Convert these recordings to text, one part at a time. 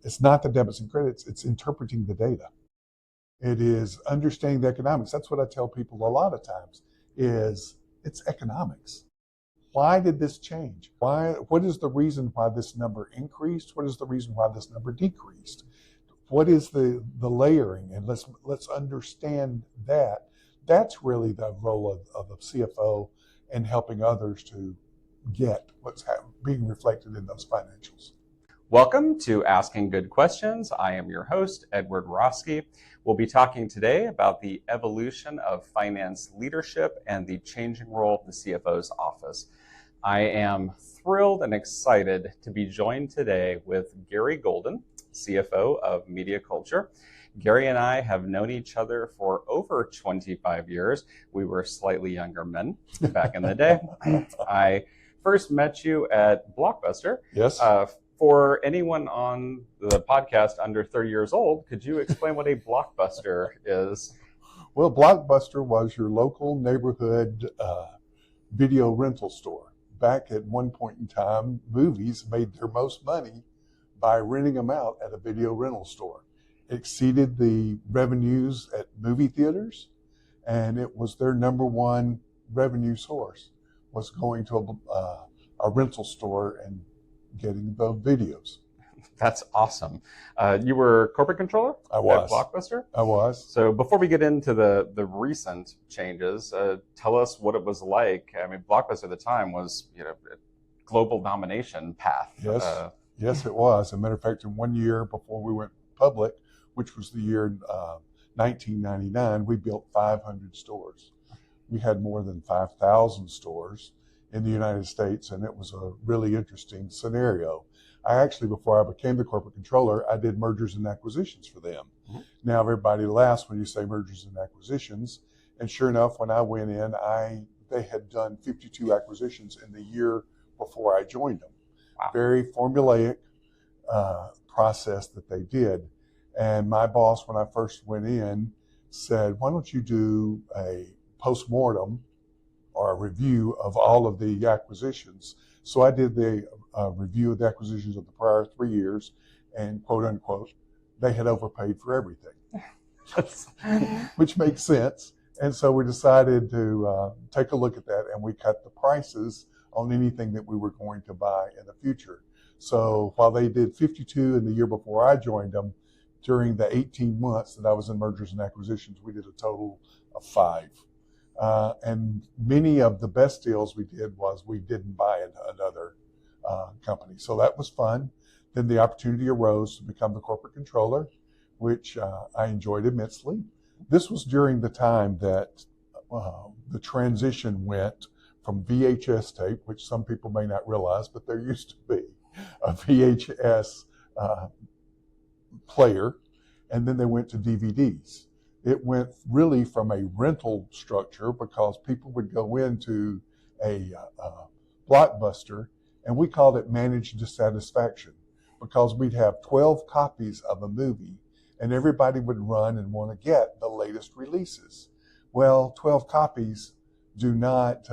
It's not the debits and credits, it's interpreting the data. It is understanding the economics. That's what I tell people a lot of times is it's economics. Why did this change? What is the reason why this number increased? What is the reason why this number decreased? What is the layering? And let's understand that. That's really the role of a CFO and helping others to get what's being reflected in those financials. Welcome to Asking Good Questions. I am your host, Edward Roski. We'll be talking today about the evolution of finance leadership and the changing role of the CFO's office. I am thrilled and excited to be joined today with Gary Golden, CFO of Media Culture. Gary and I have known each other for over 25 years. We were slightly younger men back in the day. I first met you at Blockbuster. Yes. For anyone on the podcast under 30 years old, could you explain what a Blockbuster is? Well, Blockbuster was your local neighborhood video rental store. Back at one point in time, movies made their most money by renting them out at a video rental store. It exceeded the revenues at movie theaters, and it was their number one revenue source, was going to a rental store and getting the videos. That's awesome. You were corporate controller I was. At Blockbuster? I was. So before we get into the recent changes, tell us what it was like. I mean, Blockbuster at the time was, a global domination path. Yes, yes, it was. As a matter of fact, in 1 year before we went public, which was the year 1999, we built 500 stores. We had more than 5,000 stores in the United States, and it was a really interesting scenario. I actually, before I became the corporate controller, I did mergers and acquisitions for them. Mm-hmm. Now everybody laughs when you say mergers and acquisitions, and sure enough, when I went in, they had done 52 acquisitions in the year before I joined them. Wow. Very formulaic process that they did. And my boss, when I first went in, said, why don't you do a postmortem or a review of all of the acquisitions. So I did the review of the acquisitions of the prior 3 years, and quote unquote, they had overpaid for everything, which makes sense. And so we decided to take a look at that, and we cut the prices on anything that we were going to buy in the future. So while they did 52 in the year before I joined them, during the 18 months that I was in mergers and acquisitions, we did a total of 5. And many of the best deals we did was we didn't buy another company. So that was fun. Then the opportunity arose to become the corporate controller, which I enjoyed immensely. This was during the time that the transition went from VHS tape, which some people may not realize, but there used to be a VHS player, and then they went to DVDs. It went really from a rental structure because people would go into a Blockbuster, and we called it managed dissatisfaction because we'd have 12 copies of a movie, and everybody would run and want to get the latest releases. Well, 12 copies do not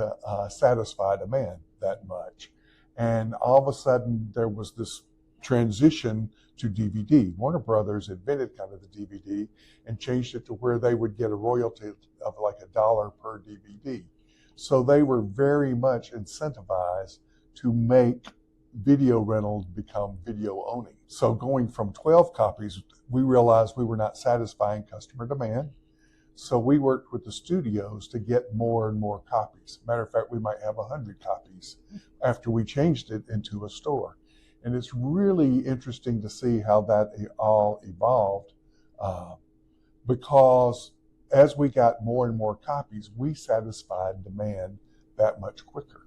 satisfy demand that much. And all of a sudden, there was this transition to DVD. Warner Brothers invented kind of the DVD and changed it to where they would get a royalty of like $1 per DVD. So they were very much incentivized to make video rentals become video owning. So going from 12 copies, we realized we were not satisfying customer demand. So we worked with the studios to get more and more copies. Matter of fact, we might have 100 copies after we changed it into a store. And it's really interesting to see how that all evolved because as we got more and more copies, we satisfied demand that much quicker.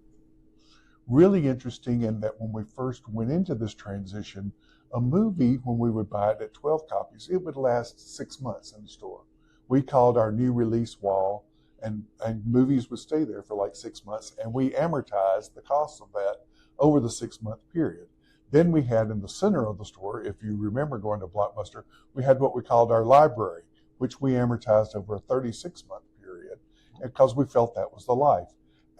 Really interesting in that when we first went into this transition, a movie, when we would buy it at 12 copies, it would last 6 months in the store. We called our new release wall, and movies would stay there for like 6 months, and we amortized the cost of that over the 6-month period. Then we had in the center of the store, if you remember going to Blockbuster, we had what we called our library, which we amortized over a 36-month period because we felt that was the life.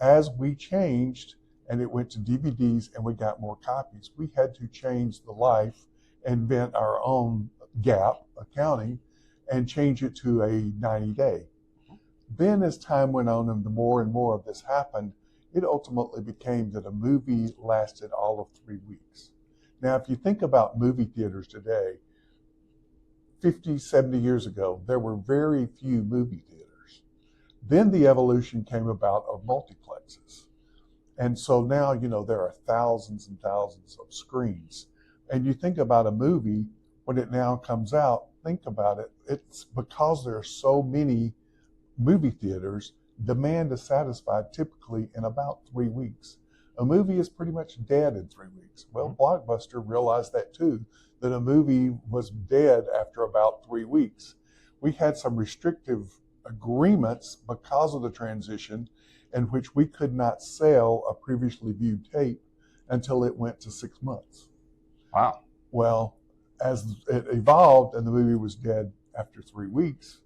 As we changed and it went to DVDs and we got more copies, we had to change the life invent our own gap accounting and change it to a 90-day. Then as time went on and the more and more of this happened, it ultimately became that a movie lasted all of 3 weeks. Now, if you think about movie theaters today, 50, 70 years ago, there were very few movie theaters. Then the evolution came about of multiplexes. And so now, there are thousands and thousands of screens. And you think about a movie, when it now comes out, think about it, it's because there are so many movie theaters, demand is satisfied typically in about 3 weeks. A movie is pretty much dead in 3 weeks. Well, Blockbuster realized that too, that a movie was dead after about 3 weeks. We had some restrictive agreements because of the transition in which we could not sell a previously viewed tape until it went to 6 months. Wow. Well, as it evolved and the movie was dead after 3 weeks,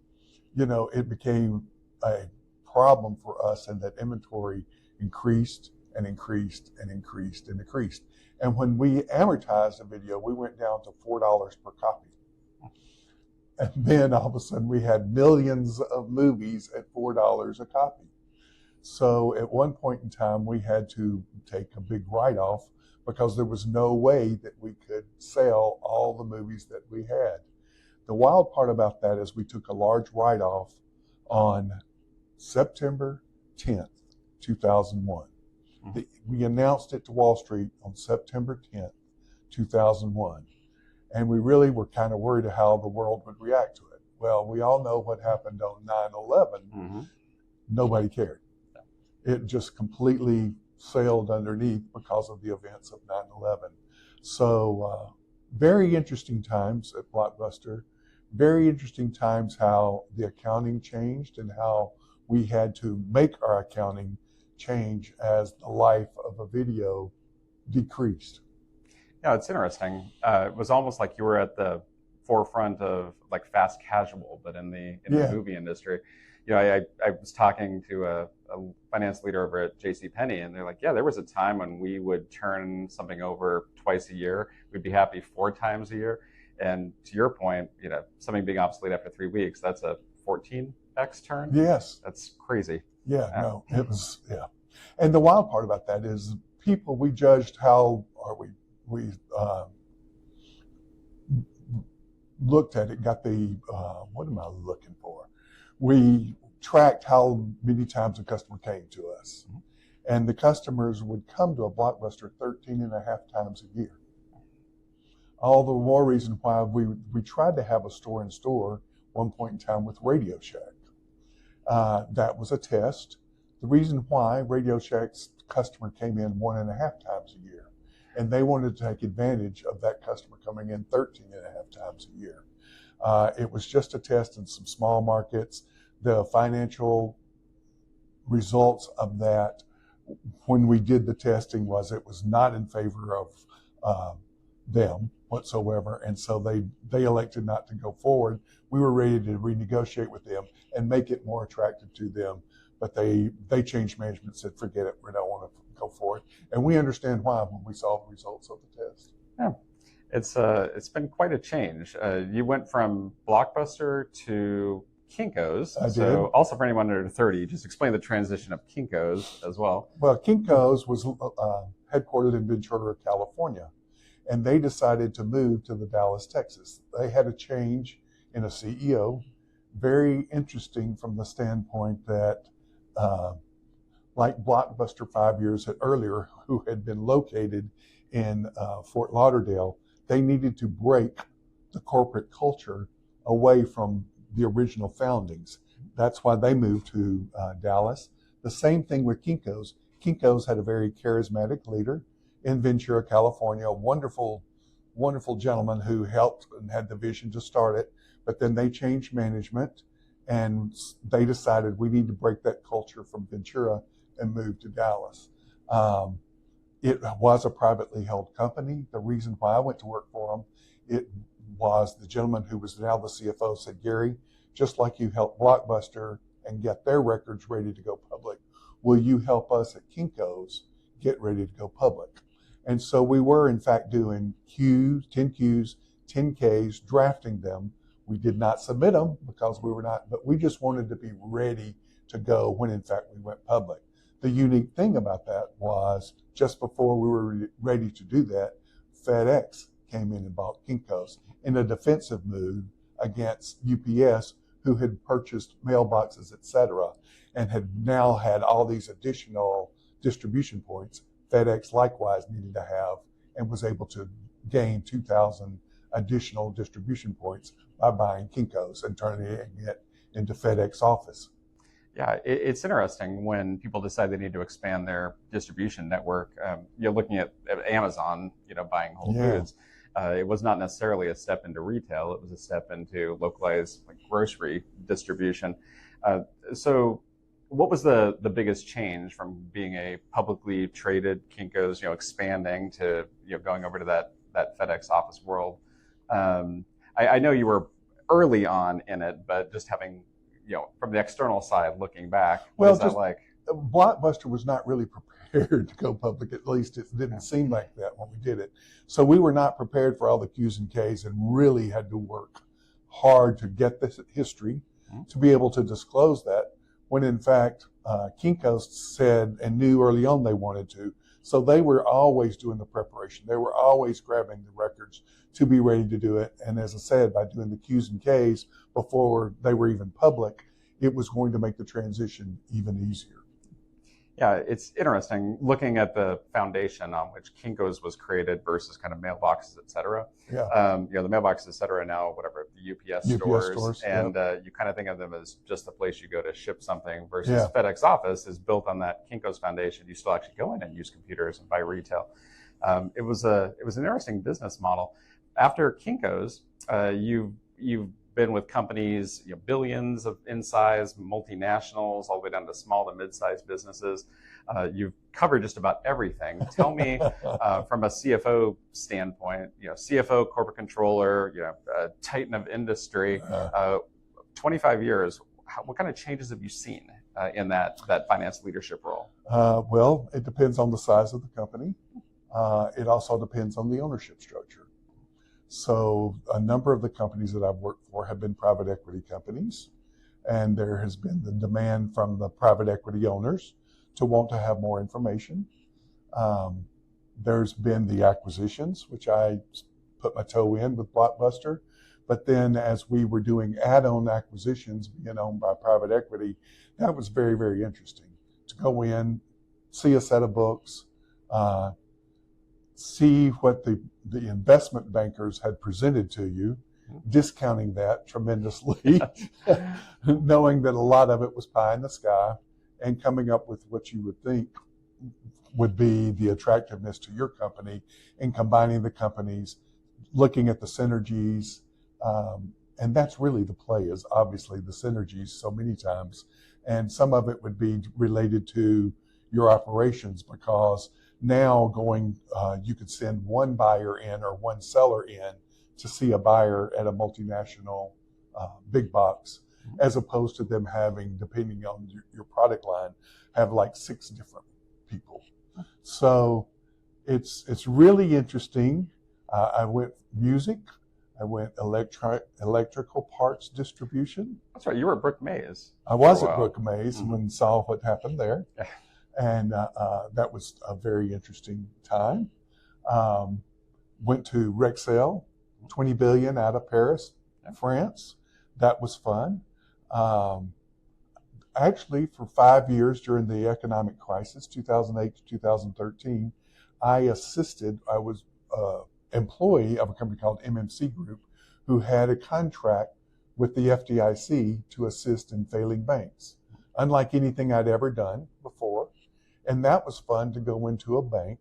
it became a problem for us, and that inventory increased and increased and increased and increased. And when we amortized a video, we went down to $4 per copy. And then all of a sudden we had millions of movies at $4 a copy. So at one point in time, we had to take a big write-off because there was no way that we could sell all the movies that we had. The wild part about that is we took a large write-off on September 10th, 2001. We announced it to Wall Street on September 10th, 2001. And we really were kind of worried how the world would react to it. Well, we all know what happened on 9/11. Nobody cared. It just completely sailed underneath because of the events of 9/11. So very interesting times at Blockbuster. Very interesting times how the accounting changed and how we had to make our accounting change as the life of a video decreased. Yeah, it's interesting. It was almost like you were at the forefront of like fast casual, but in the movie industry. I was talking to a finance leader over at JCPenney, and they're like, yeah, there was a time when we would turn something over twice a year. We'd be happy 4 times a year. And to your point, something being obsolete after 3 weeks, that's a 14x turn. Yes. That's crazy. Yeah, no, it was, yeah. And the wild part about that is people, we judged how, or we looked at it, got the, what am I looking for? We tracked how many times a customer came to us. And the customers would come to a Blockbuster 13 and a half times a year. All the more reason why we tried to have a store-in-store one point in time with Radio Shack. That was a test. The reason why Radio Shack's customer came in 1.5 times a year, and they wanted to take advantage of that customer coming in 13 and a half times a year. It was just a test in some small markets. The financial results of that, when we did the testing, was it was not in favor of them whatsoever, and so they elected not to go forward. We were ready to renegotiate with them and make it more attractive to them, but they changed management, said forget it, we don't want to go forward, and we understand why when we saw the results of the test. Yeah, it's been quite a change. You went from Blockbuster to Kinko's. I did. So also for anyone under 30, just explain the transition of Kinko's as well. Well, Kinko's was headquartered in Ventura, California, and they decided to move to the Dallas, Texas. They had a change in a CEO, very interesting from the standpoint that, like Blockbuster 5 years earlier, who had been located in Fort Lauderdale, they needed to break the corporate culture away from the original foundings. That's why they moved to Dallas. The same thing with Kinko's. Kinko's had a very charismatic leader in Ventura, California, a wonderful, wonderful gentleman who helped and had the vision to start it. But then they changed management, and they decided we need to break that culture from Ventura and move to Dallas. It was a privately held company. The reason why I went to work for them, it was the gentleman who was now the CFO said, Gary, just like you helped Blockbuster and get their records ready to go public, will you help us at Kinko's get ready to go public? And so we were in fact doing 10 Qs 10Ks, drafting them. We did not submit them because we were not, but we just wanted to be ready to go when in fact we went public. The unique thing about that was just before we were ready to do that, FedEx came in and bought Kinko's in a defensive move against UPS, who had purchased mailboxes, et cetera, and had now had all these additional distribution points. FedEx likewise needed to have and was able to gain 2,000 additional distribution points by buying Kinko's and turning it into FedEx office. Yeah, it's interesting when people decide they need to expand their distribution network. You're looking at Amazon, buying Whole Foods. It was not necessarily a step into retail; it was a step into localized grocery distribution. So, what was the biggest change from being a publicly traded Kinko's, expanding to going over to that FedEx office world? I know you were early on in it, but just having from the external side looking back, what is that like? Blockbuster was not really prepared to go public. At least it didn't seem like that when we did it. So we were not prepared for all the Q's and K's and really had to work hard to get this history to be able to disclose that, when in fact Kinko said and knew early on they wanted to. So they were always doing the preparation. They were always grabbing the records to be ready to do it. And as I said, by doing the Q's and K's before they were even public, it was going to make the transition even easier. Yeah, it's interesting looking at the foundation on which Kinko's was created versus kind of mailboxes, et cetera. Yeah. The mailboxes, et cetera, now whatever, the UPS stores, and you kind of think of them as just the place you go to ship something versus FedEx office is built on that Kinko's foundation. You still actually go in and use computers and buy retail. It was an interesting business model. After Kinko's, you've been with companies, billions in size, multinationals, all the way down to small to mid-sized businesses. You've covered just about everything. Tell me, from a CFO standpoint, CFO, corporate controller, a titan of industry, 25 years. What kind of changes have you seen in that finance leadership role? Well, it depends on the size of the company. It also depends on the ownership structure. So a number of the companies that I've worked for have been private equity companies, and there has been the demand from the private equity owners to want to have more information. There's been the acquisitions, which I put my toe in with Blockbuster. But then as we were doing add-on acquisitions being owned by private equity, that was very, very interesting to go in, see a set of books, see what the investment bankers had presented to you, discounting that tremendously, knowing that a lot of it was pie in the sky, and coming up with what you would think would be the attractiveness to your company, and combining the companies, looking at the synergies. And that's really the play, is obviously the synergies so many times. And some of it would be related to your operations, because now you could send one buyer in or one seller in to see a buyer at a multinational big box, as opposed to them having, depending on your product line, have like 6 different people. So it's really interesting. I went music. I went electrical parts distribution. That's right. You were at Brook Mays. I was at Brook Mays and saw what happened there. And that was a very interesting time. Went to Rexel, 20 billion out of Paris, France. That was fun. Actually, for 5 years during the economic crisis, 2008 to 2013, I was employee of a company called MMC Group, who had a contract with the FDIC to assist in failing banks, unlike anything I'd ever done before. And that was fun to go into a bank.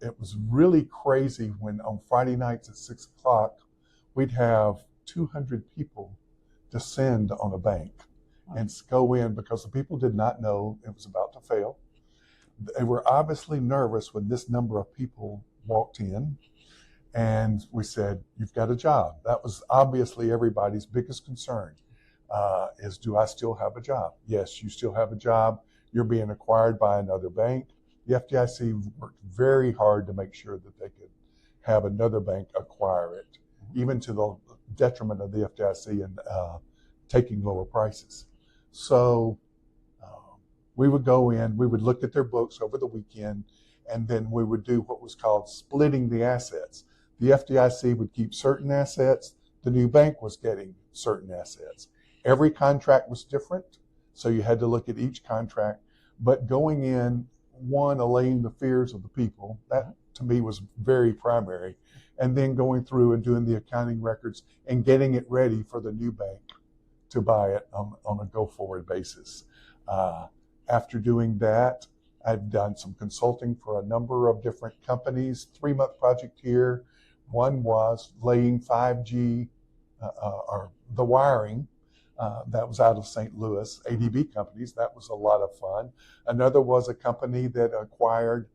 It was really crazy when on Friday nights at 6 o'clock, we'd have 200 people descend on a bank and go in, because the people did not know it was about to fail. They were obviously nervous when this number of people walked in, and we said, "You've got a job." That was obviously everybody's biggest concern, is, do I still have a job? Yes, you still have a job. You're being acquired by another bank. The FDIC worked very hard to make sure that they could have another bank acquire it, even to the detriment of the FDIC and taking lower prices. So we would go in, we would look at their books over the weekend, and then we would do what was called splitting the assets. The FDIC would keep certain assets, the new bank was getting certain assets. Every contract was different, so you had to look at each contract, but going in, one, allaying the fears of the people, that to me was very primary, and then going through and doing the accounting records and getting it ready for the new bank to buy it on a go-forward basis. After doing that, I've done some consulting for a number of different companies, 3-month project here. One was laying 5G or the wiring. That was out of St. Louis, ADB companies. That was a lot of fun. Another was a company that acquired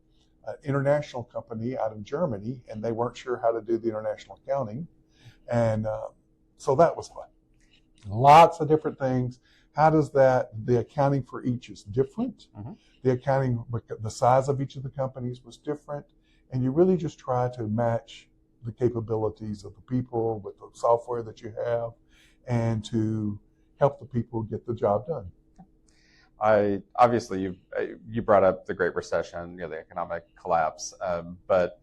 an international company out of Germany, and they weren't sure how to do the international accounting. And so that was fun. Lots of different things. How does the accounting for each is different. The accounting, the size of each of the companies was different. And you really just try to match the capabilities of the people with the software that you have and to help the people get the job done. Obviously you brought up the Great Recession, the economic collapse, but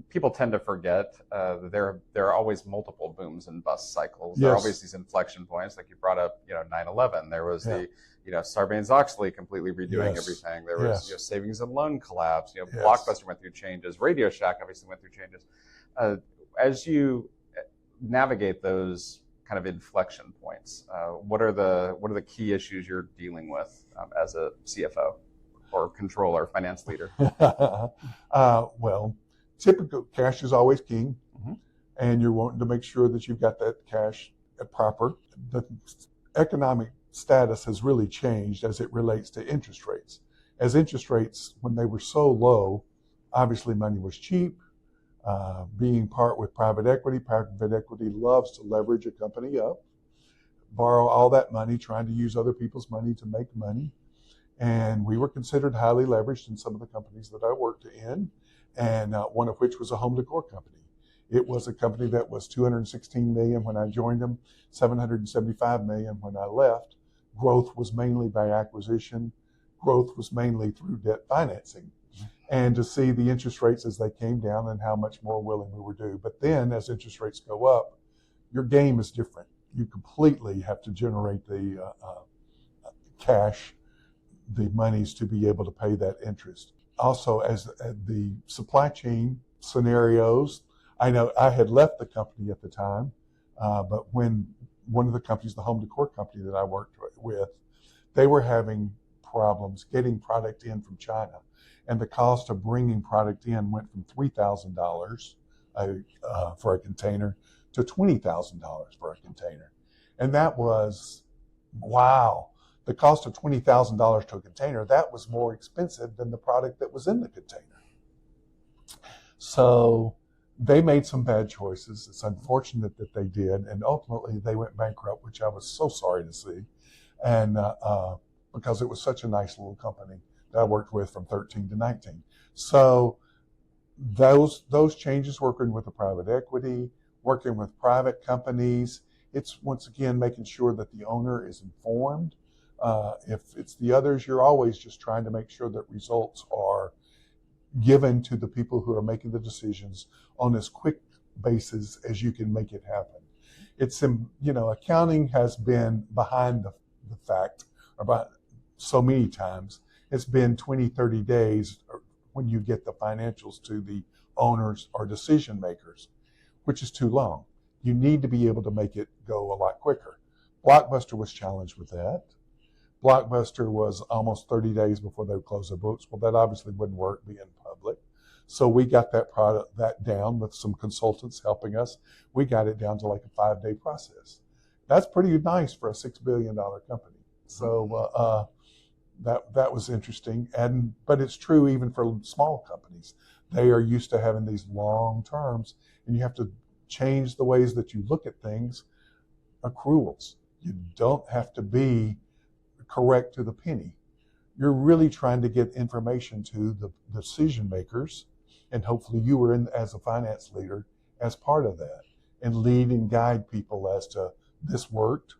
people tend to forget there are always multiple booms and bust cycles. There are always these inflection points, like you brought up, 9/11. There was the Sarbanes-Oxley completely redoing everything. There was savings and loan collapse. Blockbuster went through changes. Radio Shack obviously went through changes. As you navigate those kind of inflection points, what are the key issues you're dealing with as a CFO or controller, finance leader? Well, typical cash is always king, and you're wanting to make sure that you've got that cash proper. The economic status has really changed as it relates to interest rates. As interest rates, when they were so low, obviously money was cheap. Being part with private equity loves to leverage a company up, borrow all that money, trying to use other people's money to make money. And we were considered highly leveraged in some of the companies that I worked in, and one of which was a home decor company. It was a company that was $216 million when I joined them, $775 million when I left. Growth was mainly by acquisition. Growth was mainly through debt financing. And to see the interest rates as they came down and how much more willing we were to do. But then as interest rates go up, your game is different. You completely have to generate the cash, the monies to be able to pay that interest. Also, as the supply chain scenarios, I know I had left the company at the time, but when one of the companies, the home decor company that I worked with, they were having problems getting product in from China. And the cost of bringing product in went from $3,000 for a container to $20,000 for a container. And that was, wow. The cost of $20,000 to a container, that was more expensive than the product that was in the container. So they made some bad choices. It's unfortunate that they did. And ultimately they went bankrupt, which I was so sorry to see. And because it was such a nice little company that I worked with from 13 to 19. So those changes, working with the private equity, working with private companies, it's once again making sure that the owner is informed. If it's the others, you're always just trying to make sure that results are given to the people who are making the decisions on as quick basis as you can make it happen. It's, accounting has been behind the fact about so many times. It's been 20, 30 days when you get the financials to the owners or decision makers, which is too long. You need to be able to make it go a lot quicker. Blockbuster was challenged with that. Blockbuster was almost 30 days before they would close their books. Well, that obviously wouldn't work being public. So we got that down with some consultants helping us. We got it down to like a 5-day process. That's pretty nice for a $6 billion company. So that was interesting. But it's true even for small companies. They are used to having these long terms, and you have to change the ways that you look at things. Accruals. You don't have to be correct to the penny. You're really trying to get information to the decision makers And hopefully you were in as a finance leader as part of that, and lead and guide people as to this worked,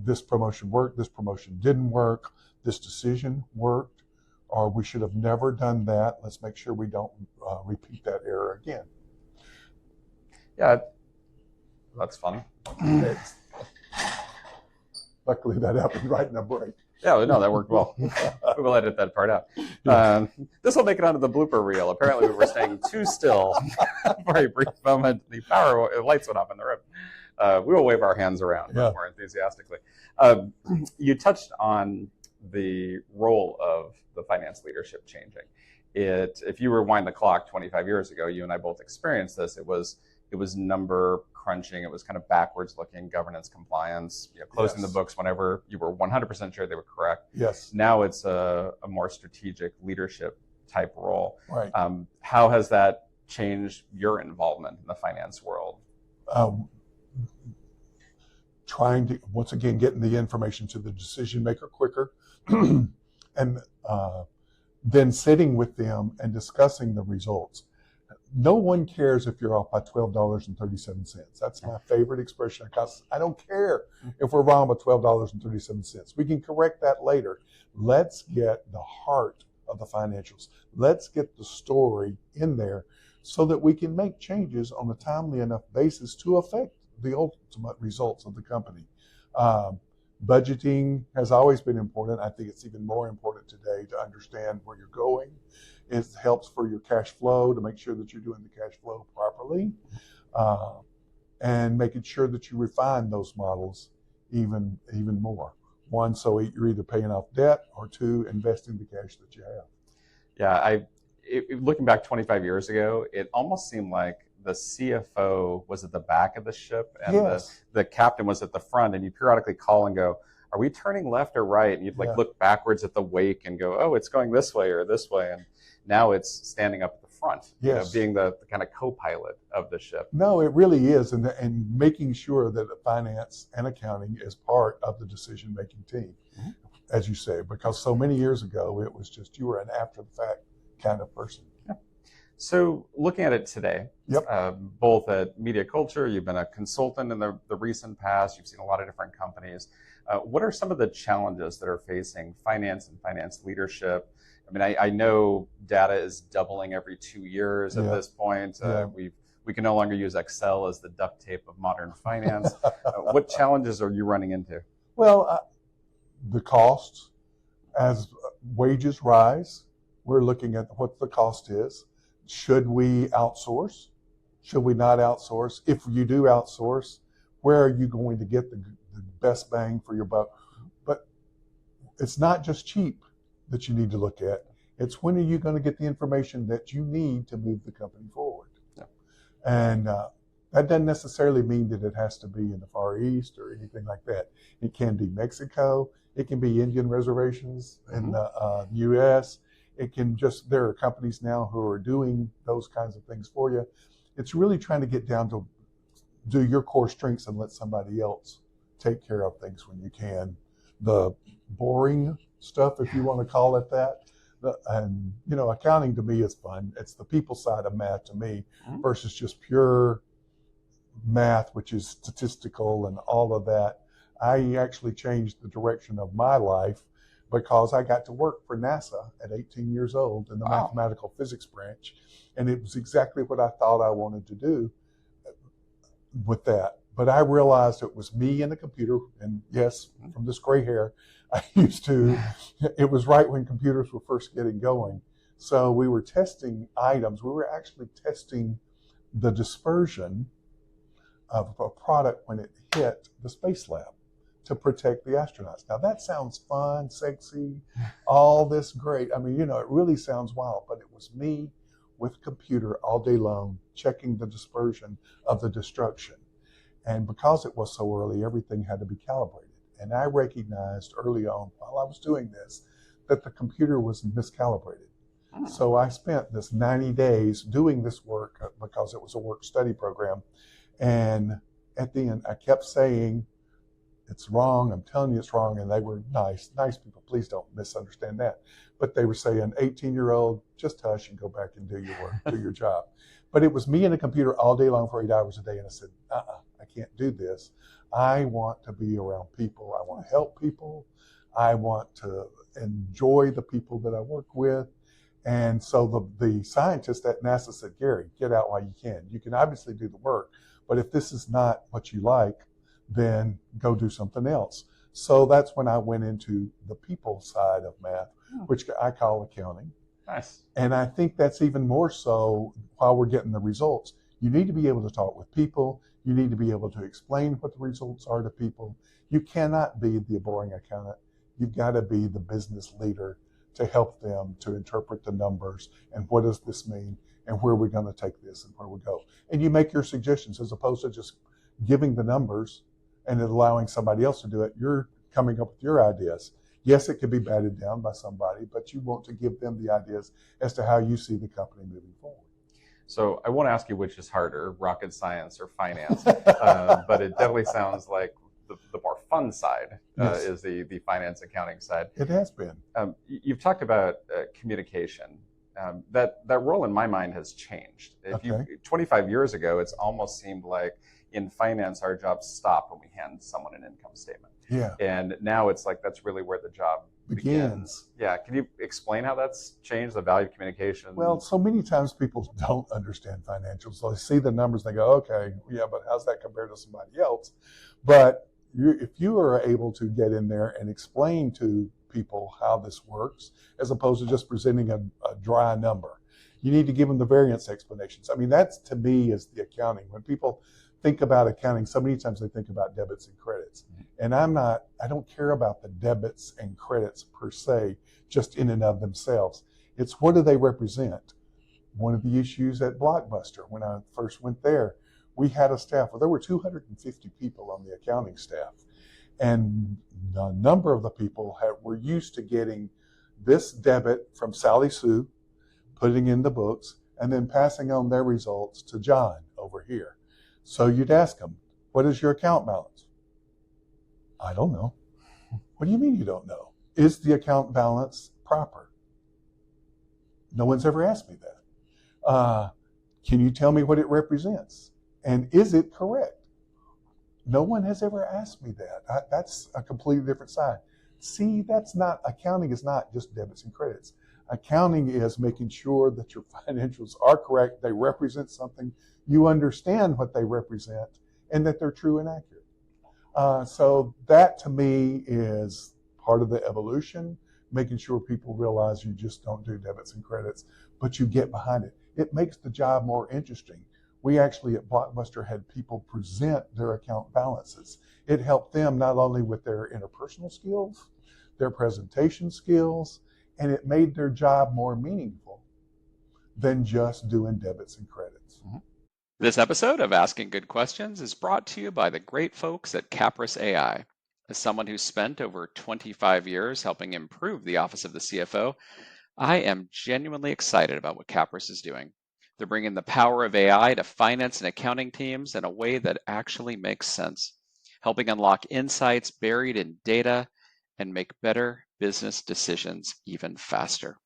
this promotion worked, this promotion didn't work, this decision worked, or we should have never done that. Let's make sure we don't repeat that error again. Yeah, that's funny. Luckily, that happened right in a break. Yeah, no, that worked well. We'll edit that part out. This will make it onto the blooper reel. Apparently, we were staying too still for a brief moment. The lights went off in the room. We will wave our hands around more enthusiastically. You touched on the role of the finance leadership changing. If you rewind the clock 25 years ago, you and I both experienced this. It was number crunching. It was kind of backwards looking, governance, compliance, closing the books whenever you were 100% sure they were correct. Yes. Now it's a more strategic leadership type role. Right. How has that changed your involvement in the finance world? Trying to, once again, getting the information to the decision maker quicker, and then sitting with them and discussing the results. No one cares if you're off by $12.37. That's my favorite expression, because I don't care if we're wrong by $12.37. We can correct that later. Let's get the heart of the financials. Let's get the story in there so that we can make changes on a timely enough basis to affect the ultimate results of the company. Budgeting has always been important. I think it's even more important today to understand where you're going. It helps for your cash flow, to make sure that you're doing the cash flow properly, and making sure that you refine those models even more. One, so you're either paying off debt, or two, investing the cash that you have. Yeah, looking back 25 years ago, it almost seemed like the CFO was at the back of the ship and the captain was at the front, and you periodically call and go, are we turning left or right? And you'd look backwards at the wake and go, oh, it's going this way or this way. And now it's standing up at the front, being the kind of co-pilot of the ship. No, it really is. And making sure that finance and accounting is part of the decision-making team, as you say, because so many years ago, it was just, you were an after-the-fact kind of person. So looking at it today, both at Media Culture, you've been a consultant in the recent past, you've seen a lot of different companies. What are some of the challenges that are facing finance and finance leadership? I mean, I know data is doubling every 2 years at this point. We can no longer use Excel as the duct tape of modern finance. What challenges are you running into? Well, the costs. As wages rise, we're looking at what the cost is. Should we outsource? Should we not outsource? If you do outsource, where are you going to get the best bang for your buck? But it's not just cheap that you need to look at. It's when are you going to get the information that you need to move the company forward? And that doesn't necessarily mean that it has to be in the Far East or anything like that. It can be Mexico. It can be Indian reservations in the U.S. It can just, there are companies now who are doing those kinds of things for you. It's really trying to get down to do your core strengths and let somebody else take care of things when you can. The boring stuff, if you want to call it that. And, accounting to me is fun. It's the people side of math to me versus just pure math, which is statistical and all of that. I actually changed the direction of my life because I got to work for NASA at 18 years old in the mathematical physics branch. And it was exactly what I thought I wanted to do with that. But I realized it was me and the computer. And yes, from this gray hair, it was right when computers were first getting going. So we were testing items. We were actually testing the dispersion of a product when it hit the space lab to protect the astronauts. Now that sounds fun, sexy, all this great. I mean, it really sounds wild, but it was me with computer all day long checking the dispersion of the destruction. And because it was so early, everything had to be calibrated. And I recognized early on while I was doing this that the computer was miscalibrated. So I spent this 90 days doing this work because it was a work study program. And at the end, I kept saying, it's wrong. I'm telling you it's wrong. And they were nice people. Please don't misunderstand that. But they were saying, 18-year-old, just hush and go back and do your work, do your job. But it was me and a computer all day long for 8 hours a day. And I said, I can't do this. I want to be around people. I want to help people. I want to enjoy the people that I work with. And so the scientist at NASA said, Gary, get out while you can. You can obviously do the work, but if this is not what you like, then go do something else. So that's when I went into the people side of math, which I call accounting. Nice. And I think that's even more so while we're getting the results. You need to be able to talk with people. You need to be able to explain what the results are to people. You cannot be the boring accountant. You've got to be the business leader to help them to interpret the numbers and what does this mean and where we're going to take this and where we go. And you make your suggestions as opposed to just giving the numbers and allowing somebody else to do it. You're coming up with your ideas. Yes, it could be batted down by somebody, but you want to give them the ideas as to how you see the company moving forward. So I won't ask you which is harder, rocket science or finance, but it definitely sounds like the more fun side Yes. is the finance accounting side. It has been. You've talked about communication. That role in my mind has changed. 25 years ago, it's almost seemed like in finance, our jobs stop when we hand someone an income statement. Yeah. And now it's like that's really where the job begins. Yeah. Can you explain how that's changed, the value of communication? Well, so many times people don't understand financials. So they see the numbers, they go, okay, yeah, but how's that compared to somebody else? But if you are able to get in there and explain to people how this works, as opposed to just presenting a dry number, you need to give them the variance explanations. I mean, that's to me is the accounting. When people think about accounting, so many times they think about debits and credits. And I don't care about the debits and credits per se, just in and of themselves. It's what do they represent? One of the issues at Blockbuster, when I first went there, we had a staff, there were 250 people on the accounting staff. And a number of the people were used to getting this debit from Sally Sue, putting in the books, and then passing on their results to John over here. So you'd ask them, what is your account balance? I don't know. What do you mean you don't know? Is the account balance proper? No one's ever asked me that. Can you tell me what it represents? And is it correct? No one has ever asked me that. That's a completely different side. See, accounting is not just debits and credits. Accounting is making sure that your financials are correct, they represent something, you understand what they represent, and that they're true and accurate. So that to me is part of the evolution, making sure people realize you just don't do debits and credits, but you get behind it. It makes the job more interesting. We actually at Blockbuster had people present their account balances. It helped them not only with their interpersonal skills, their presentation skills, and it made their job more meaningful than just doing debits and credits. Mm-hmm. This episode of Asking Good Questions is brought to you by the great folks at Capris AI. As someone who's spent over 25 years helping improve the office of the CFO, I am genuinely excited about what Capris is doing. They're bringing the power of AI to finance and accounting teams in a way that actually makes sense, helping unlock insights buried in data and make better business decisions even faster.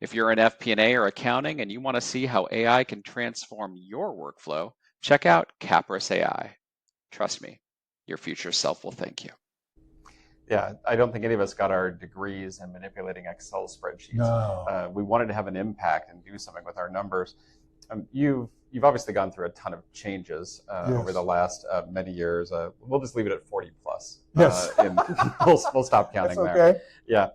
If you're in FP&A or accounting and you want to see how AI can transform your workflow, check out Capris AI. Trust me, your future self will thank you. Yeah, I don't think any of us got our degrees in manipulating Excel spreadsheets. No. We wanted to have an impact and do something with our numbers. You've obviously gone through a ton of changes Yes. over the last many years. We'll just leave it at 40 plus. Yes. We'll stop counting That's there. okay. Yeah.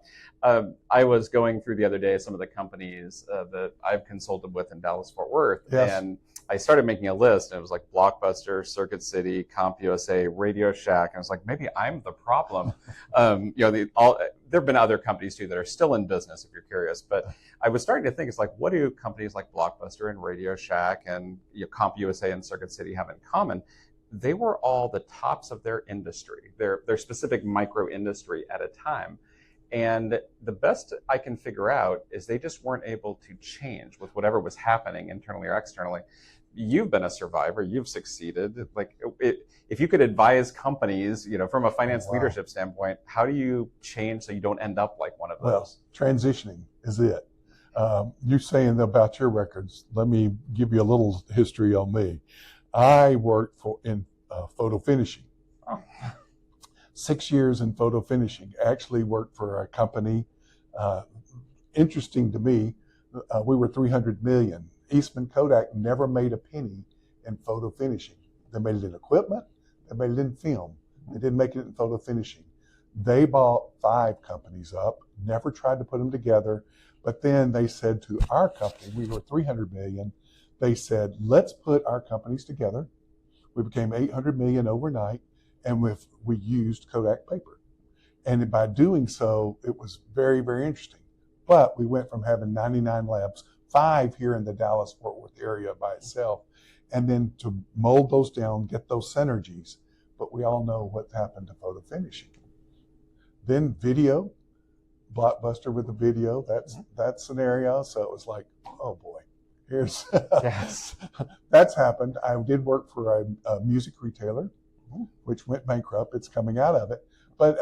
I was going through the other day some of the companies that I've consulted with in Dallas-Fort Worth, Yes. and I started making a list, and it was like Blockbuster, Circuit City, CompUSA, Radio Shack, and I was like, maybe I'm the problem. There have been other companies too that are still in business, if you're curious, but I was starting to think, it's like, what do companies like Blockbuster and Radio Shack and CompUSA and Circuit City have in common? They were all the tops of their industry, their specific micro industry at a time. And the best I can figure out is they just weren't able to change with whatever was happening internally or externally. you've been a survivor, you've succeeded. Like, if you could advise companies, from a finance leadership standpoint, how do you change so you don't end up like one of those? Well, transitioning is it. You're saying about your records. Let me give you a little history on me. I worked in photo finishing. Oh. 6 years in photo finishing. Actually worked for a company. Interesting to me, we were 300 million. Eastman Kodak never made a penny in photo finishing. They made it in equipment. They made it in film. They didn't make it in photo finishing. They bought 5 companies up, never tried to put them together. But then they said to our company, we were 300 million. They said, let's put our companies together. We became 800 million overnight, and we used Kodak paper. And by doing so, it was very, very interesting. But we went from having 99 labs, 5 here in the Dallas-Fort Worth area by itself, and then to mold those down, get those synergies. But we all know what happened to photo finishing. Then video, Blockbuster with the video, that scenario. So it was like, oh boy, here's Yes. That's happened. I did work for a music retailer, which went bankrupt. It's coming out of it. But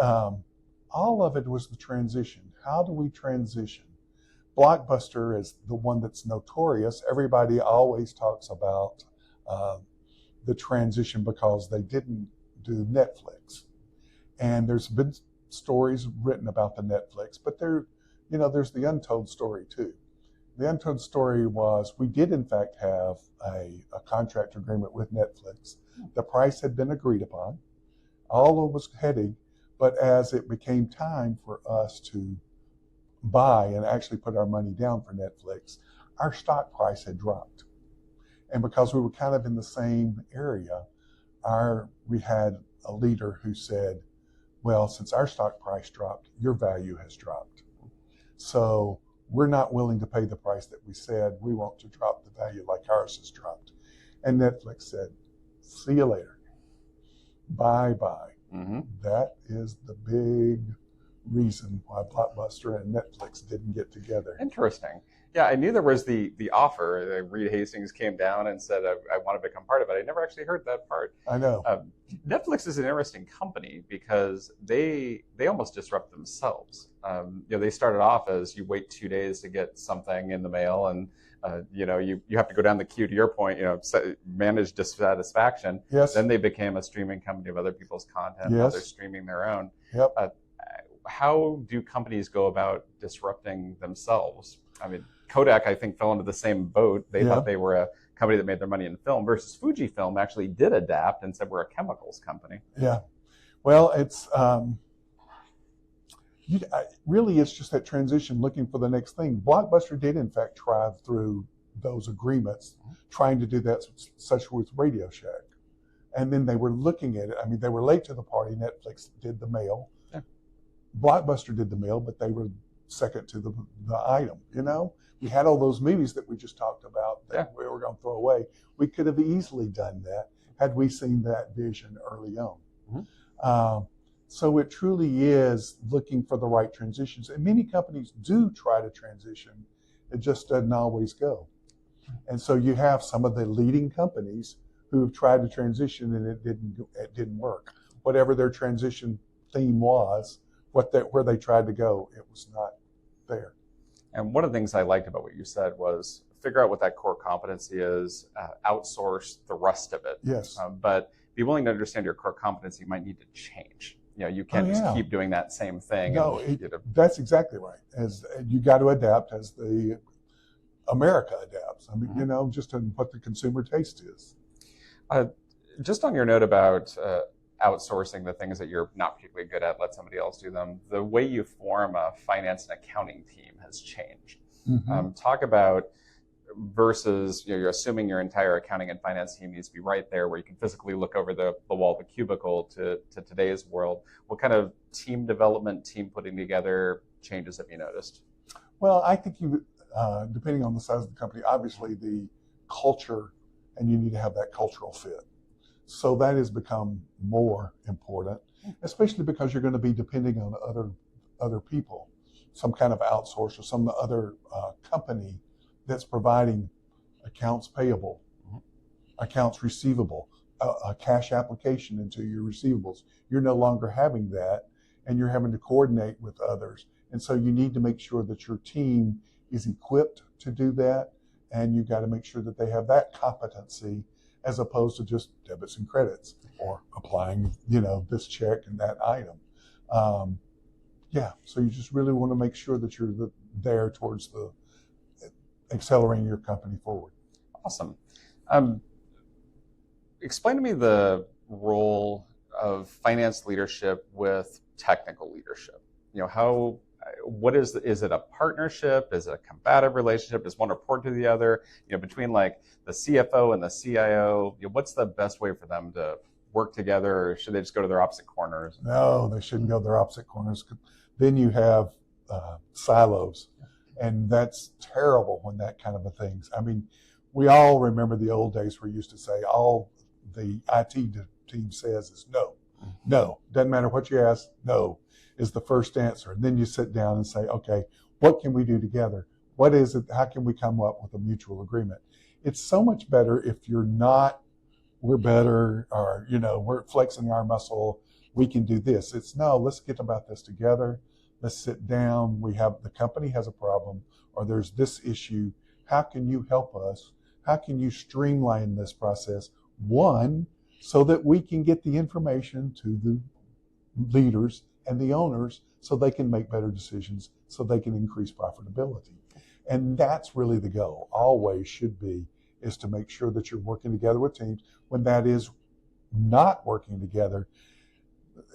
all of it was the transition. How do we transition? Blockbuster is the one that's notorious. Everybody always talks about the transition because they didn't do Netflix. And there's been stories written about the Netflix, but there's the untold story too. The untold story was we did in fact have a contract agreement with Netflix. The price had been agreed upon. All was heading, but as it became time for us to buy and actually put our money down for Netflix, our stock price had dropped. And because we were kind of in the same area, we had a leader who said, well, since our stock price dropped, your value has dropped. So we're not willing to pay the price that we said. We want to drop the value like ours has dropped. And Netflix said, see you later. Bye-bye. Mm-hmm. That is the big reason why Blockbuster and Netflix didn't get together. Interesting. Yeah, I knew there was the offer. Reed Hastings came down and said, I want to become part of it. I never actually heard that part. I know. Netflix is an interesting company because they almost disrupt themselves. They started off as you wait 2 days to get something in the mail, and you have to go down the queue, to your point, manage dissatisfaction. Yes. Then they became a streaming company of other people's content. Yes. Now they're streaming their own. Yep. How do companies go about disrupting themselves? I mean, Kodak, I think, fell into the same boat. They thought they were a company that made their money in film, versus Fujifilm actually did adapt and said we're a chemicals company. Yeah. Well, it's really it's just that transition, looking for the next thing. Blockbuster did, in fact, thrive through those agreements, trying to do that, such with Radio Shack. And then they were looking at it. I mean, they were late to the party. Netflix did the mail. Yeah. Blockbuster did the mail, but they were second to the item. We had all those movies that we just talked about that we were going to throw away. We could have easily done that had we seen that vision early on. Mm-hmm. So it truly is looking for the right transitions. And many companies do try to transition. It just doesn't always go. And so you have some of the leading companies who have tried to transition and it didn't work. Whatever their transition theme was, where they tried to go, it was not there. And one of the things I liked about what you said was figure out what that core competency is, outsource the rest of it. Yes. But be willing to understand your core competency might need to change. You can't just keep doing that same thing. No, that's exactly right. As you got to adapt as the America adapts. I mean, just on what the consumer taste is. Just on your note about outsourcing the things that you're not particularly good at, let somebody else do them. The way you form a finance and accounting team has changed. Mm-hmm. Talk about versus you're assuming your entire accounting and finance team needs to be right there where you can physically look over the wall of the cubicle to today's world. What kind of team development, team putting together changes have you noticed? Well, I think depending on the size of the company, obviously the culture, and you need to have that cultural fit. So that has become more important, especially because you're going to be depending on other people, some kind of outsource or some other company that's providing accounts payable accounts receivable, a cash application into your receivables. You're no longer having that, and you're having to coordinate with others. And so you need to make sure that your team is equipped to do that, and you've got to make sure that they have that competency as opposed to just debits and credits or applying, this check and that item. So you just really want to make sure that you're there towards the accelerating your company forward. Awesome. Explain to me the role of finance leadership with technical leadership. What is it a partnership? Is it a combative relationship? Does one report to the other? Between like the CFO and the CIO, what's the best way for them to work together, or should they just go to their opposite corners? No, they shouldn't go to their opposite corners. Then you have silos, and that's terrible when that kind of a thing. I mean, we all remember the old days where we used to say all the IT team says is no. No, doesn't matter what you ask, no is the first answer. And then you sit down and say, okay, what can we do together? What is it? How can we come up with a mutual agreement? It's so much better if you're not, we're better, or, we're flexing our muscle, we can do this. It's no, let's get about this together. Let's sit down. The company has a problem, or there's this issue. How can you help us? How can you streamline this process? One, so that we can get the information to the leaders and the owners so they can make better decisions, so they can increase profitability. And that's really the goal, always should be, is to make sure that you're working together with teams. When that is not working together,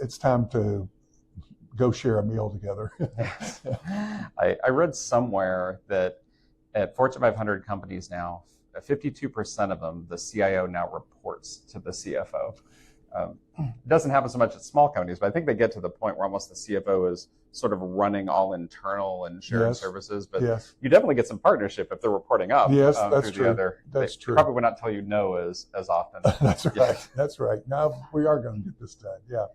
it's time to go share a meal together. I read somewhere that at Fortune 500 companies now, 52% of them, the CIO now reports to the CFO. It doesn't happen so much at small companies, but I think they get to the point where almost the CFO is sort of running all internal and shared services. But you definitely get some partnership if they're reporting up. Yes, that's true. That's true. Probably would not tell you no as often. That's right. That's right. Now we are going to get this done. Yeah.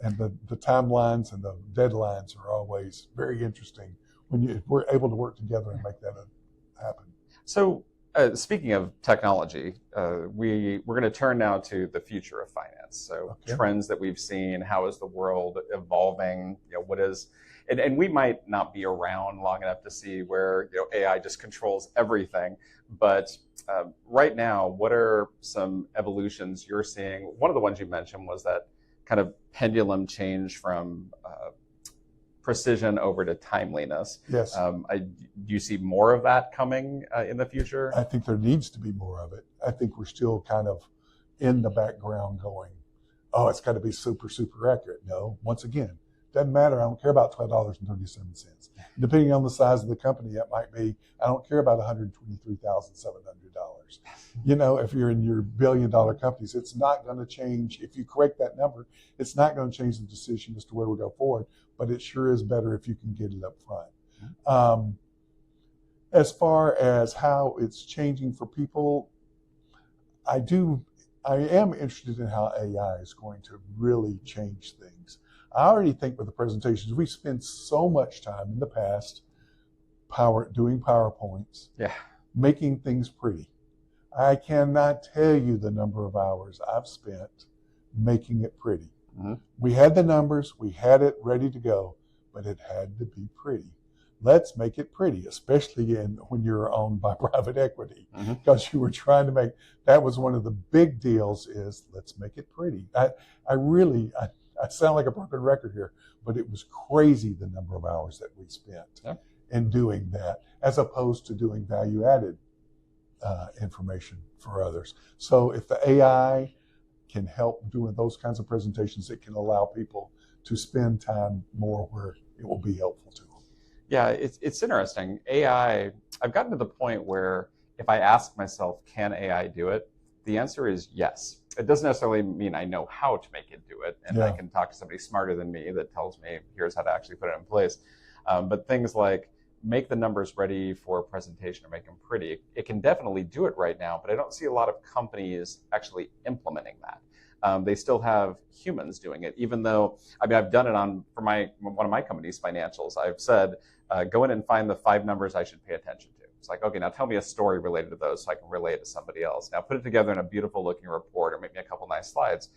And the timelines and the deadlines are always very interesting when we're able to work together and make that happen. So speaking of technology, we're going to turn now to the future of finance. So trends that we've seen, how is the world evolving? And we might not be around long enough to see where AI just controls everything. But right now, what are some evolutions you're seeing? One of the ones you mentioned was that kind of pendulum change from precision over to timeliness. Yes. Do you see more of that coming in the future? I think there needs to be more of it. I think we're still kind of in the background going, oh, it's got to be super, super accurate. No, once again, doesn't matter. I don't care about $12.37. Depending on the size of the company, it might be, I don't care about $123,700. If you're in your billion-dollar companies, it's not going to change. If you correct that number, it's not going to change the decision as to where we go forward, but it sure is better if you can get it up front. As far as how it's changing for people, I am interested in how AI is going to really change things. I already think with the presentations, we spend so much time in the past doing PowerPoints, making things pretty. I cannot tell you the number of hours I've spent making it pretty. Mm-hmm. We had the numbers, we had it ready to go, but it had to be pretty. Let's make it pretty, especially when you're owned by private equity, because you were trying to make, that was one of the big deals, is let's make it pretty. I sound like a broken record here, but it was crazy the number of hours that we spent in doing that, as opposed to doing value-added information for others. So if the AI can help doing those kinds of presentations, it can allow people to spend time more where it will be helpful to them. Yeah, it's interesting. AI, I've gotten to the point where if I ask myself, can AI do it? The answer is yes. It doesn't necessarily mean I know how to make it do it, and I can talk to somebody smarter than me that tells me, here's how to actually put it in place. But things like make the numbers ready for a presentation or make them pretty, it can definitely do it right now, but I don't see a lot of companies actually implementing that. They still have humans doing it, even though, I've done it for one of my company's financials. I've said, go in and find the 5 numbers I should pay attention to. It's like, okay, now tell me a story related to those so I can relate it to somebody else. Now put it together in a beautiful looking report or make me a couple nice slides.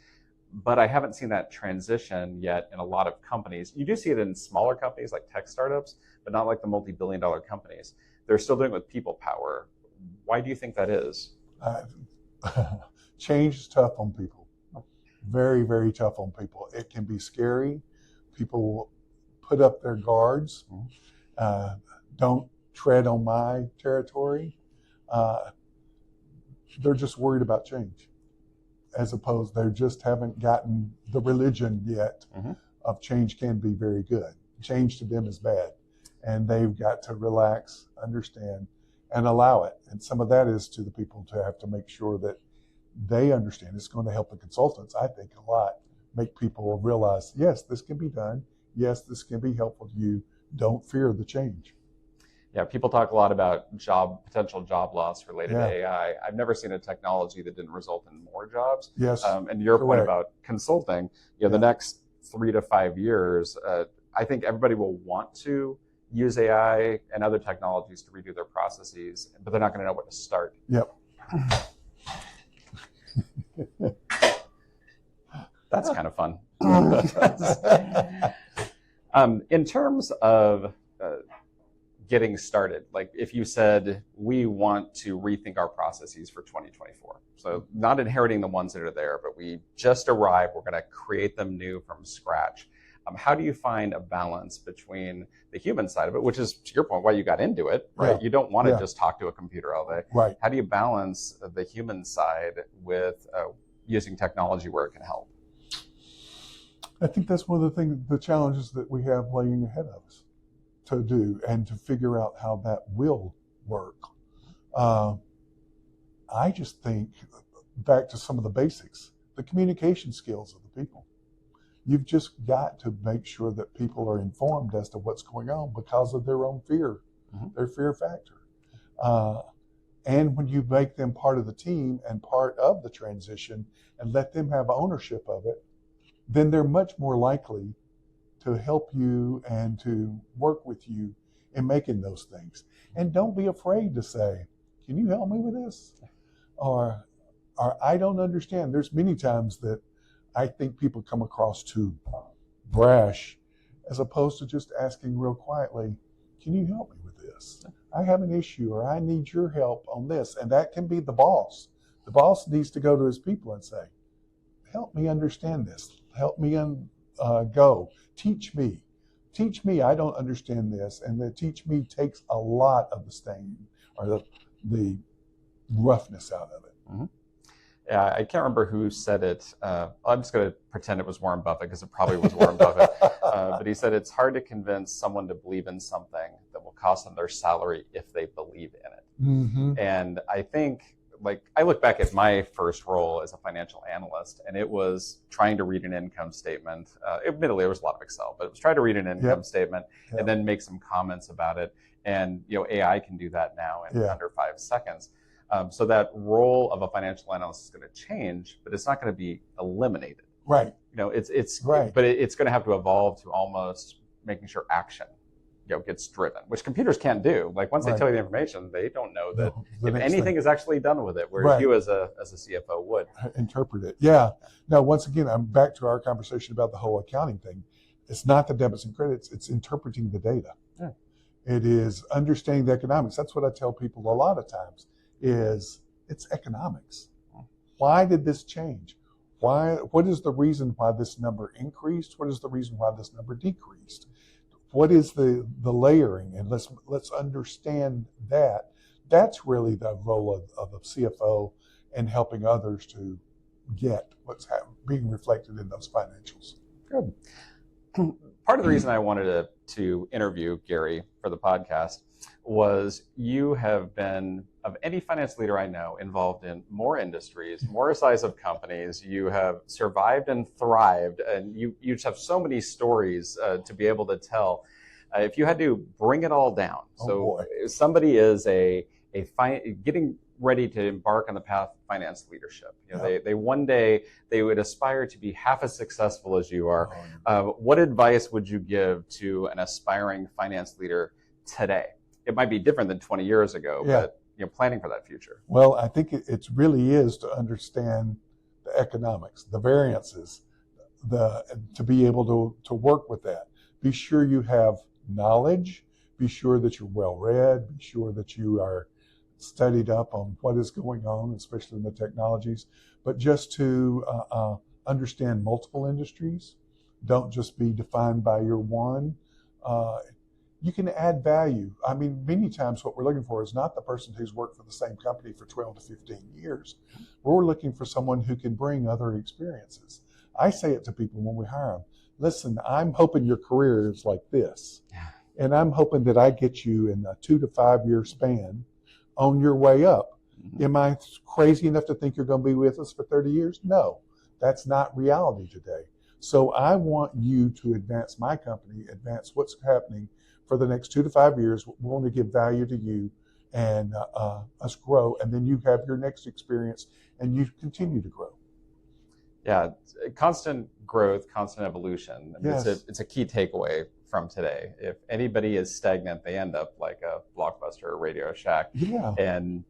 But I haven't seen that transition yet in a lot of companies. You do see it in smaller companies like tech startups, but not like the multi-billion-dollar companies. They're still doing it with people power. Why do you think that is? Change is tough on people. Very, very tough on people. It can be scary. People put up their guards. Don't tread on my territory. They're just worried about change, as opposed they just haven't gotten the religion yet of change can be very good. Change to them is bad, and they've got to relax, understand, and allow it. And some of that is to the people to have to make sure that they understand. It's going to help the consultants, I think, a lot, make people realize, yes, this can be done. Yes, this can be helpful to you. Don't fear the change. Yeah, people talk a lot about potential job loss related to AI. I've never seen a technology that didn't result in more jobs. Yes, and your point about consulting, the next 3 to 5 years, I think everybody will want to use AI and other technologies to redo their processes, but they're not going to know where to start. Yep. That's kind of fun. In terms of getting started, like if you said we want to rethink our processes for 2024, so not inheriting the ones that are there, but we just arrived, we're going to create them new from scratch. How do you find a balance between the human side of it, which is, to your point, why you got into it, right? Yeah. You don't want to just talk to a computer all day. Right. How do you balance the human side with using technology where it can help? I think that's one of the challenges that we have laying ahead of us to do and to figure out how that will work. I just think, back to some of the basics, the communication skills of the people. You've just got to make sure that people are informed as to what's going on because of their own fear, their fear factor. And when you make them part of the team and part of the transition and let them have ownership of it, then they're much more likely to help you and to work with you in making those things. And don't be afraid to say, can you help me with this? Or I don't understand. There's many times that I think people come across too brash, as opposed to just asking real quietly, can you help me with this? I have an issue, or I need your help on this. And that can be the boss. The boss needs to go to his people and say, help me understand this. Help me go. Teach me. Teach me. I don't understand this. And the teach me takes a lot of the stain or the roughness out of it. Yeah, I can't remember who said it. I'm just going to pretend it was Warren Buffett because it probably was Warren Buffett. But he said it's hard to convince someone to believe in something that will cost them their salary if they believe in it. And I think, like, I look back at my first role as a financial analyst, and it was trying to read an income statement. Admittedly, there was a lot of Excel, but it was trying to read an income statement and then make some comments about it. And AI can do that now in under 5 seconds. So that role of a financial analyst is going to change, but it's not going to be eliminated. Right. It's right. But it's going to have to evolve to almost making sure action gets driven, which computers can't do. Like once they tell you the information, they don't know that if anything is actually done with it, whereas you as a CFO would interpret it. Yeah. Now, once again, I'm back to our conversation about the whole accounting thing. It's not the debits and credits. It's interpreting the data. Yeah. It is understanding the economics. That's what I tell people a lot of times. It's economics. Why did this change? What is the reason why this number increased? What is the reason why this number decreased? What is the layering? And let's understand that. That's really the role of a CFO and helping others to get what's being reflected in those financials. Good. Part of the reason I wanted to interview Gary for the podcast was you have been, of any finance leader I know, involved in more industries, more size of companies. You have survived and thrived, and you just have so many stories to be able to tell. If you had to bring it all down, if somebody is getting ready to embark on the path of finance leadership, they one day they would aspire to be half as successful as you are. What advice would you give to an aspiring finance leader today? it might be different than 20 years ago, Yeah. but planning for that future. Well, I think it really is to understand the economics, the variances, to be able to work with that. Be sure you have knowledge. Be sure that you're well read. Be sure that you are studied up on what is going on, especially in the technologies. But just to understand multiple industries. Don't just be defined by your one. You can add value. I mean, many times what we're looking for is not the person who's worked for the same company for 12 to 15 years. We're looking for someone who can bring other experiences. I say it to people when we hire them. Listen, I'm hoping your career is like this. And I'm hoping that I get you in a 2 to 5 year span on your way up. Mm-hmm. Am I crazy enough to think you're going to be with us for 30 years? No, that's not reality today. So I want you to advance my company, advance what's happening for the next 2 to 5 years. We want to give value to you and us grow. And then you have your next experience and you continue to grow. Yeah, constant growth, constant evolution. I mean, Yes. It's a key takeaway from today. If anybody is stagnant, they end up like a Blockbuster or Radio Shack. Yeah. And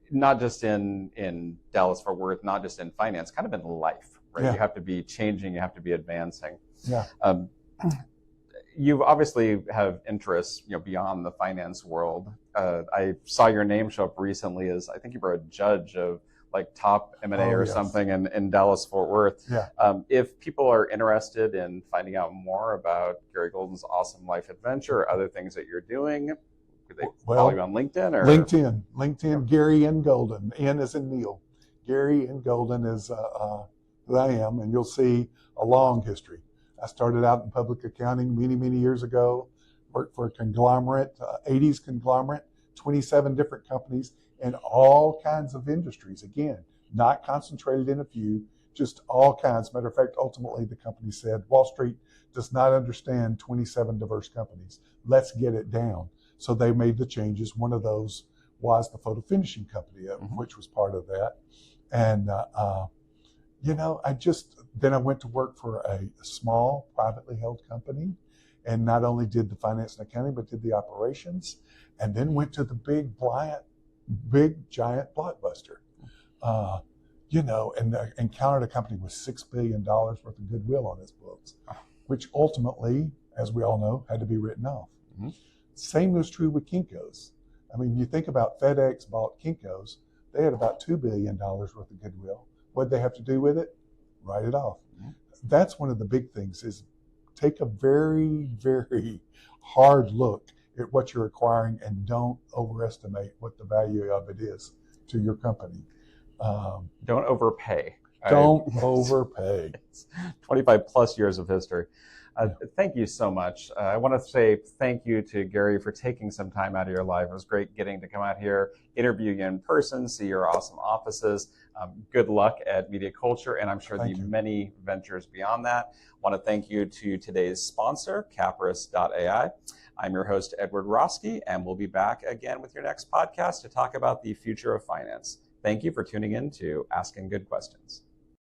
not just in Dallas-Fort Worth, not just in finance, kind of in life, right? Yeah. You have to be changing, you have to be advancing. Yeah. You obviously have interests, beyond the finance world. I saw your name show up recently as, I think you were a judge of like top M&A or yes. something in Dallas-Fort Worth. Yeah. If people are interested in finding out more about Gary Golden's awesome life adventure or other things that you're doing, could they follow you on LinkedIn? Or LinkedIn, Gary N. Golden. N as in Neil. Gary N. Golden is who I am, and you'll see a long history. I started out in public accounting many, many years ago, worked for a conglomerate, 80s conglomerate, 27 different companies in all kinds of industries. Again, not concentrated in a few, just all kinds. Matter of fact, ultimately the company said, Wall Street does not understand 27 diverse companies. Let's get it down. So they made the changes. One of those was the photo finishing company, which was part of that. And, then I went to work for a small privately held company and not only did the finance and accounting, but did the operations, and then went to the big giant Blockbuster, and encountered a company with $6 billion worth of goodwill on its books, which ultimately, as we all know, had to be written off. Mm-hmm. Same was true with Kinko's. I mean, you think about FedEx bought Kinko's, they had about $2 billion worth of goodwill. What did they have to do with it? Write it off. Mm-hmm. That's one of the big things is take a very, very hard look at what you're acquiring and don't overestimate what the value of it is to your company. Don't overpay. Don't overpay. 25 plus years of history. Thank you so much. I want to say thank you to Gary for taking some time out of your life. It was great getting to come out here, interview you in person, see your awesome offices. Good luck at Media Culture, and I'm sure many ventures beyond that. I want to thank you to today's sponsor, Capris.ai. I'm your host, Edward Roski, and we'll be back again with your next podcast to talk about the future of finance. Thank you for tuning in to Asking Good Questions.